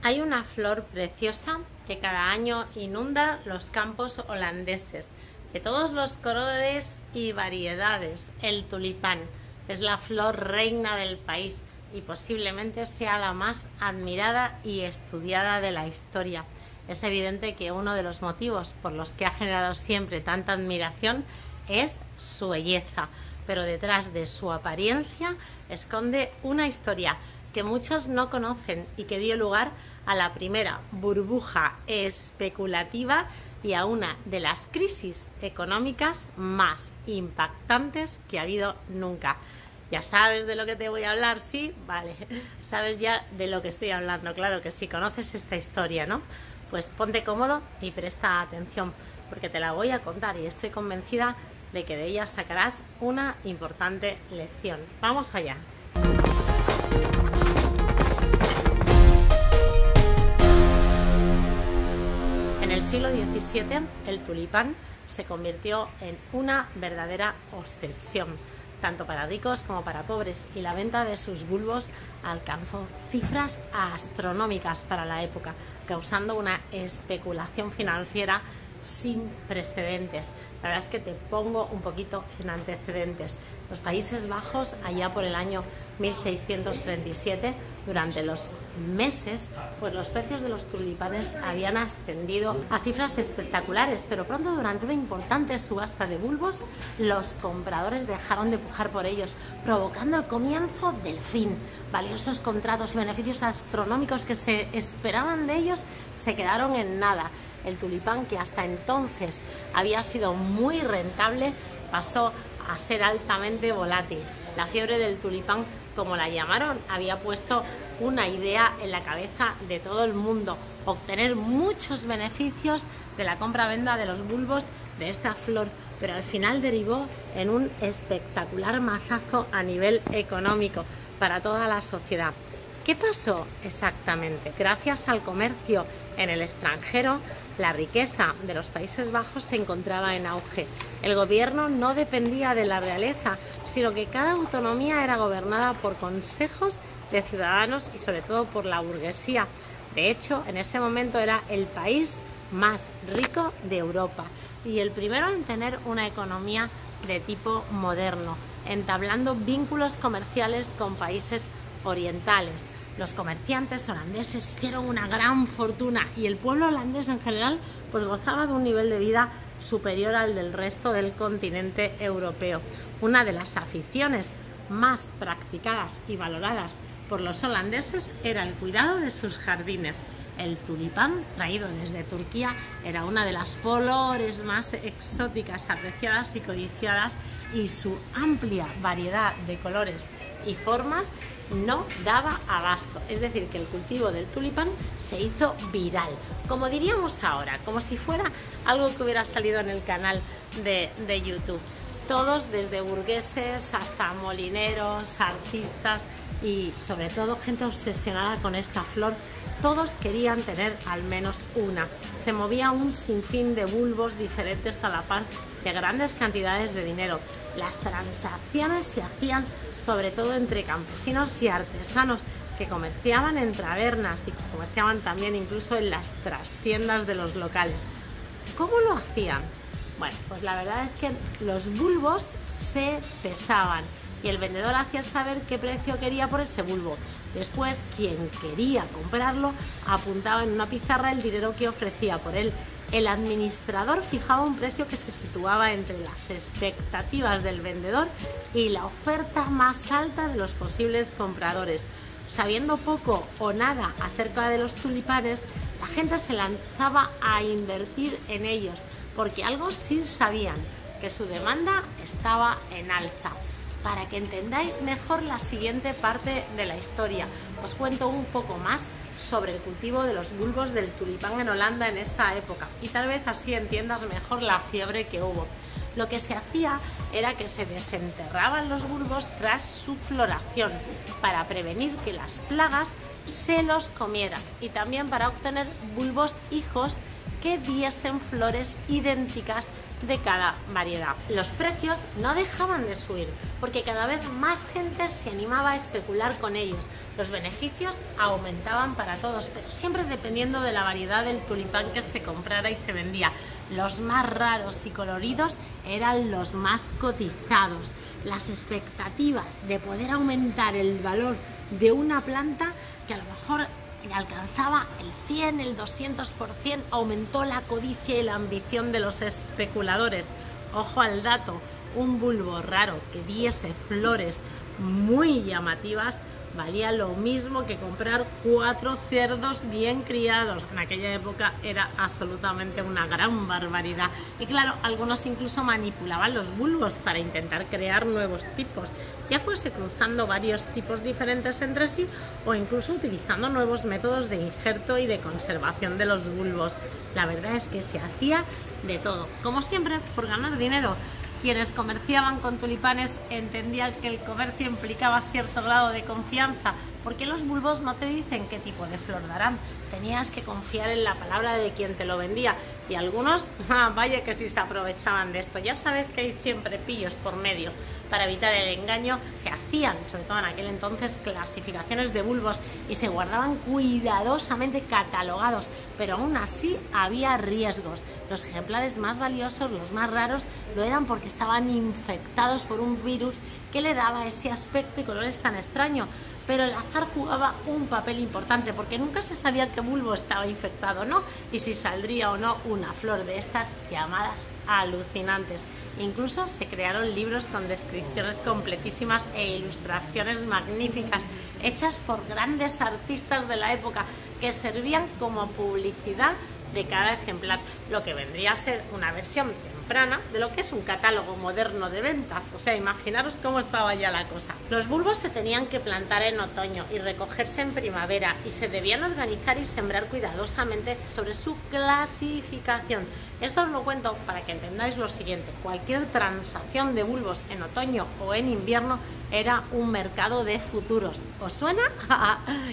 Hay una flor preciosa que cada año inunda los campos holandeses, de todos los colores y variedades. El tulipán es la flor reina del país y posiblemente sea la más admirada y estudiada de la historia. Es evidente que uno de los motivos por los que ha generado siempre tanta admiración es su belleza, pero detrás de su apariencia esconde una historia que muchos no conocen y que dio lugar a la primera burbuja especulativa y a una de las crisis económicas más impactantes que ha habido nunca. ¿Ya sabes de lo que te voy a hablar? ¿Sí? Vale, sabes ya de lo que estoy hablando, claro que sí, conoces esta historia, ¿no? Pues ponte cómodo y presta atención, porque te la voy a contar y estoy convencida de que de ella sacarás una importante lección. ¡Vamos allá! En el siglo XVII, el tulipán se convirtió en una verdadera obsesión, tanto para ricos como para pobres, y la venta de sus bulbos alcanzó cifras astronómicas para la época, causando una especulación financiera sin precedentes. La verdad es que te pongo un poquito en antecedentes. Los Países Bajos, allá por el año 1637, durante los meses, pues los precios de los tulipanes habían ascendido a cifras espectaculares, pero pronto, durante una importante subasta de bulbos, los compradores dejaron de pujar por ellos, provocando el comienzo del fin. Valiosos contratos y beneficios astronómicos que se esperaban de ellos se quedaron en nada. El tulipán, que hasta entonces había sido muy rentable, pasó a ser altamente volátil. La fiebre del tulipán, como la llamaron, había puesto una idea en la cabeza de todo el mundo: obtener muchos beneficios de la compra-venta de los bulbos de esta flor, pero al final derivó en un espectacular mazazo a nivel económico para toda la sociedad. ¿Qué pasó exactamente? Gracias al comercio en el extranjero, la riqueza de los Países Bajos se encontraba en auge. El gobierno no dependía de la realeza, sino que cada autonomía era gobernada por consejos de ciudadanos y sobre todo por la burguesía. De hecho, en ese momento era el país más rico de Europa y el primero en tener una economía de tipo moderno, entablando vínculos comerciales con países orientales. Los comerciantes holandeses hicieron una gran fortuna y el pueblo holandés en general pues gozaba de un nivel de vida superior al del resto del continente europeo. Una de las aficiones más practicadas y valoradas por los holandeses era el cuidado de sus jardines. El tulipán, traído desde Turquía, era una de las flores más exóticas, apreciadas y codiciadas, y su amplia variedad de colores y formas no daba abasto. Es decir, que el cultivo del tulipán se hizo viral, como diríamos ahora, como si fuera algo que hubiera salido en el canal de YouTube. Todos, desde burgueses hasta molineros, artistas y sobre todo gente obsesionada con esta flor, todos querían tener al menos una. Se movía un sinfín de bulbos diferentes a la par de grandes cantidades de dinero. Las transacciones se hacían sobre todo entre campesinos y artesanos que comerciaban en tabernas y que comerciaban también incluso en las trastiendas de los locales. ¿Cómo lo hacían? Bueno, pues la verdad es que los bulbos se pesaban y el vendedor hacía saber qué precio quería por ese bulbo. Después, quien quería comprarlo apuntaba en una pizarra el dinero que ofrecía por él. El administrador fijaba un precio que se situaba entre las expectativas del vendedor y la oferta más alta de los posibles compradores. Sabiendo poco o nada acerca de los tulipanes, la gente se lanzaba a invertir en ellos, porque algo sí sabían, que su demanda estaba en alza. Para que entendáis mejor la siguiente parte de la historia, os cuento un poco más sobre el cultivo de los bulbos del tulipán en Holanda en esa época y tal vez así entiendas mejor la fiebre que hubo. Lo que se hacía era que se desenterraban los bulbos tras su floración para prevenir que las plagas se los comieran y también para obtener bulbos hijos que diesen flores idénticas de cada variedad. Los precios no dejaban de subir porque cada vez más gente se animaba a especular con ellos. Los beneficios aumentaban para todos, pero siempre dependiendo de la variedad del tulipán que se comprara y se vendía. Los más raros y coloridos eran los más cotizados. Las expectativas de poder aumentar el valor de una planta que a lo mejor alcanzaba el 100, el 200%, aumentó la codicia y la ambición de los especuladores. Ojo al dato, un bulbo raro que diese flores muy llamativas valía lo mismo que comprar 4 cerdos bien criados. En aquella época era absolutamente una gran barbaridad. Y claro, algunos incluso manipulaban los bulbos para intentar crear nuevos tipos, ya fuese cruzando varios tipos diferentes entre sí o incluso utilizando nuevos métodos de injerto y de conservación de los bulbos. La verdad es que se hacía de todo, como siempre, por ganar dinero. Quienes comerciaban con tulipanes entendían que el comercio implicaba cierto grado de confianza, porque los bulbos no te dicen qué tipo de flor darán. Tenías que confiar en la palabra de quien te lo vendía, y algunos, vaya que sí se aprovechaban de esto. Ya sabes que hay siempre pillos por medio. Para evitar el engaño se hacían, sobre todo en aquel entonces, clasificaciones de bulbos y se guardaban cuidadosamente catalogados, pero aún así había riesgos. Los ejemplares más valiosos, los más raros, lo eran porque estaban infectados por un virus que le daba ese aspecto y colores tan extraño. Pero el azar jugaba un papel importante porque nunca se sabía qué bulbo estaba infectado o no, y si saldría o no una flor de estas llamadas alucinantes. Incluso se crearon libros con descripciones completísimas e ilustraciones magníficas hechas por grandes artistas de la época que servían como publicidad de cada ejemplar, lo que vendría a ser una versión temprana de lo que es un catálogo moderno de ventas. O sea, imaginaros cómo estaba ya la cosa. Los bulbos se tenían que plantar en otoño y recogerse en primavera, y se debían organizar y sembrar cuidadosamente sobre su clasificación. Esto os lo cuento para que entendáis lo siguiente: cualquier transacción de bulbos en otoño o en invierno era un mercado de futuros. ¿Os suena?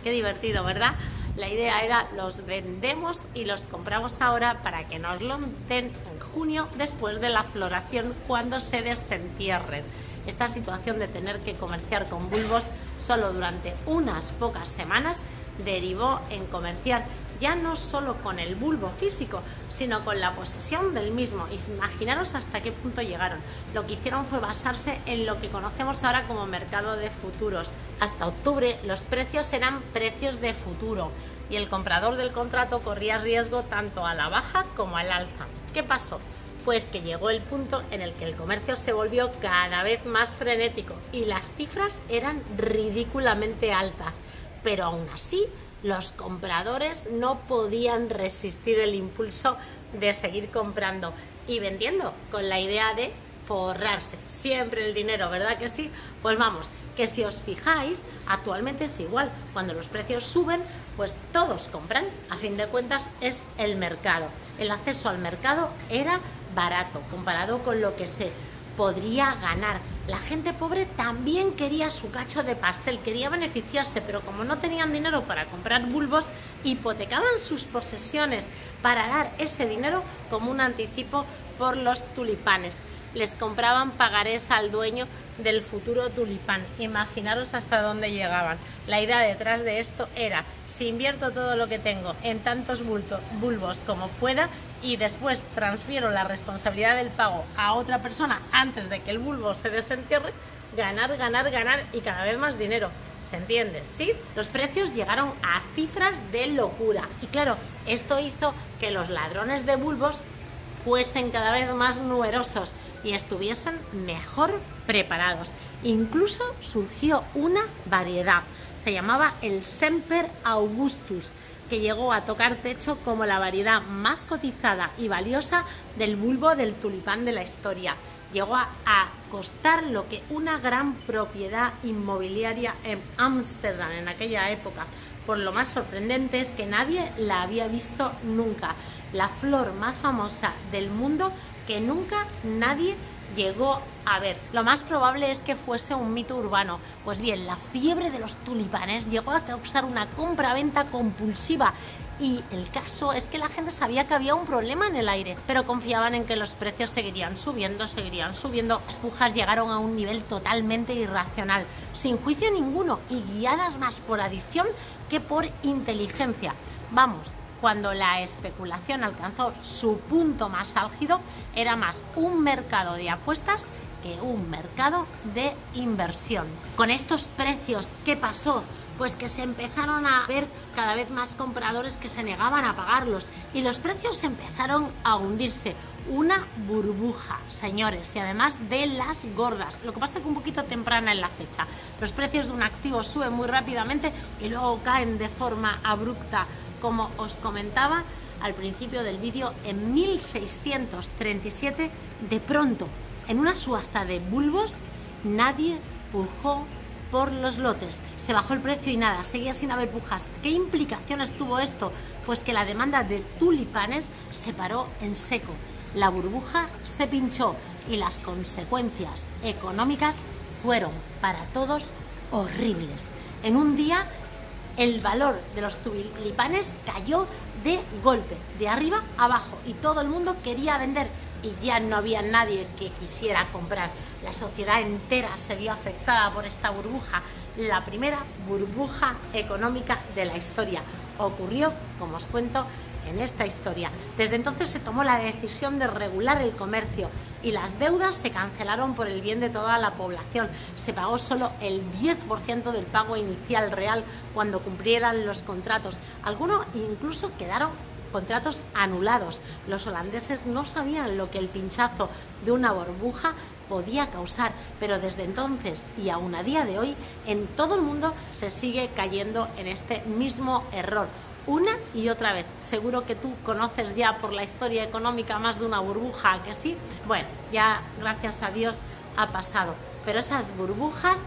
Qué divertido, ¿verdad? La idea era: los vendemos y los compramos ahora para que nos lo den en junio, después de la floración, cuando se desentierren. Esta situación de tener que comerciar con bulbos solo durante unas pocas semanas derivó en comerciar ya no solo con el bulbo físico, sino con la posesión del mismo. Imaginaros hasta qué punto llegaron. Lo que hicieron fue basarse en lo que conocemos ahora como mercado de futuros. Hasta octubre los precios eran precios de futuro y el comprador del contrato corría riesgo tanto a la baja como al alza. ¿Qué pasó? Pues que llegó el punto en el que el comercio se volvió cada vez más frenético y las cifras eran ridículamente altas, pero aún así los compradores no podían resistir el impulso de seguir comprando y vendiendo, con la idea de forrarse. Siempre el dinero, ¿verdad que sí? Pues vamos, que si os fijáis, actualmente es igual. Cuando los precios suben, pues todos compran. A fin de cuentas es el mercado. El acceso al mercado era barato comparado con lo que se podría ganar. La gente pobre también quería su cacho de pastel, quería beneficiarse, pero como no tenían dinero para comprar bulbos, hipotecaban sus posesiones para dar ese dinero como un anticipo por los tulipanes. Les compraban pagarés al dueño del futuro tulipán. Imaginaros hasta dónde llegaban. La idea detrás de esto era: si invierto todo lo que tengo en tantos bulbos como pueda y después transfiero la responsabilidad del pago a otra persona antes de que el bulbo se desentierre, ganar, ganar, ganar y cada vez más dinero. ¿Se entiende? ¿Sí? Los precios llegaron a cifras de locura. Y claro, esto hizo que los ladrones de bulbos fuesen cada vez más numerosos y estuviesen mejor preparados. Incluso surgió una variedad, se llamaba el Semper Augustus, que llegó a tocar techo como la variedad más cotizada y valiosa del bulbo del tulipán de la historia. Llegó a costar lo que una gran propiedad inmobiliaria en Ámsterdam en aquella época. Por lo más sorprendente es que nadie la había visto nunca. La flor más famosa del mundo que nunca nadie llegó a ver. Lo más probable es que fuese un mito urbano. Pues bien, la fiebre de los tulipanes llegó a causar una compra-venta compulsiva Y el caso es que la gente sabía que había un problema en el aire, pero confiaban en que los precios seguirían subiendo. Las pujas llegaron a un nivel totalmente irracional, sin juicio ninguno y guiadas más por adicción que por inteligencia. Vamos, cuando la especulación alcanzó su punto más álgido, era más un mercado de apuestas que un mercado de inversión. Con estos precios, ¿qué pasó? Pues que se empezaron a ver cada vez más compradores que se negaban a pagarlos y los precios empezaron a hundirse. Una burbuja, señores, y además de las gordas. Lo que pasa es que un poquito temprana en la fecha. Los precios de un activo suben muy rápidamente y luego caen de forma abrupta, como os comentaba al principio del vídeo. En 1637, de pronto, en una subasta de bulbos, nadie pujó por los lotes, se bajó el precio y nada, seguía sin haber pujas. ¿Qué implicaciones tuvo esto? Pues que la demanda de tulipanes se paró en seco, la burbuja se pinchó y las consecuencias económicas fueron para todos horribles. En un día el valor de los tulipanes cayó de golpe, de arriba a abajo, y todo el mundo quería vender y ya no había nadie que quisiera comprar. La sociedad entera se vio afectada por esta burbuja, la primera burbuja económica de la historia. Ocurrió, como os cuento, en esta historia. Desde entonces se tomó la decisión de regular el comercio y las deudas se cancelaron por el bien de toda la población. Se pagó solo el 10% del pago inicial real cuando cumplieran los contratos. Algunos incluso quedaron contratos anulados. Los holandeses no sabían lo que el pinchazo de una burbuja podía causar, pero desde entonces y aún a día de hoy en todo el mundo se sigue cayendo en este mismo error una y otra vez. Seguro que tú conoces ya por la historia económica más de una burbuja, ¿que sí? Bueno, ya gracias a Dios ha pasado, pero esas burbujas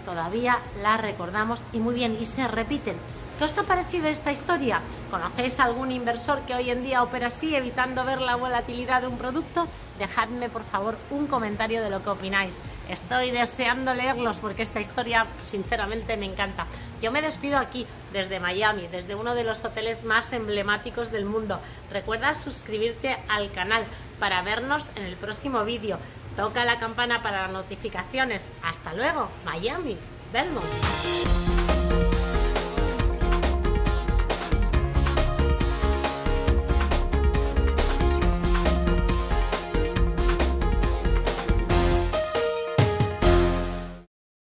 todavía las recordamos y muy bien, y se repiten. ¿Qué os ha parecido esta historia? ¿Conocéis algún inversor que hoy en día opera así, evitando ver la volatilidad de un producto? Dejadme por favor un comentario de lo que opináis. Estoy deseando leerlos porque esta historia sinceramente me encanta. Yo me despido aquí desde Miami, desde uno de los hoteles más emblemáticos del mundo. Recuerda suscribirte al canal para vernos en el próximo vídeo. Toca la campana para las notificaciones. Hasta luego, Miami, Belmont.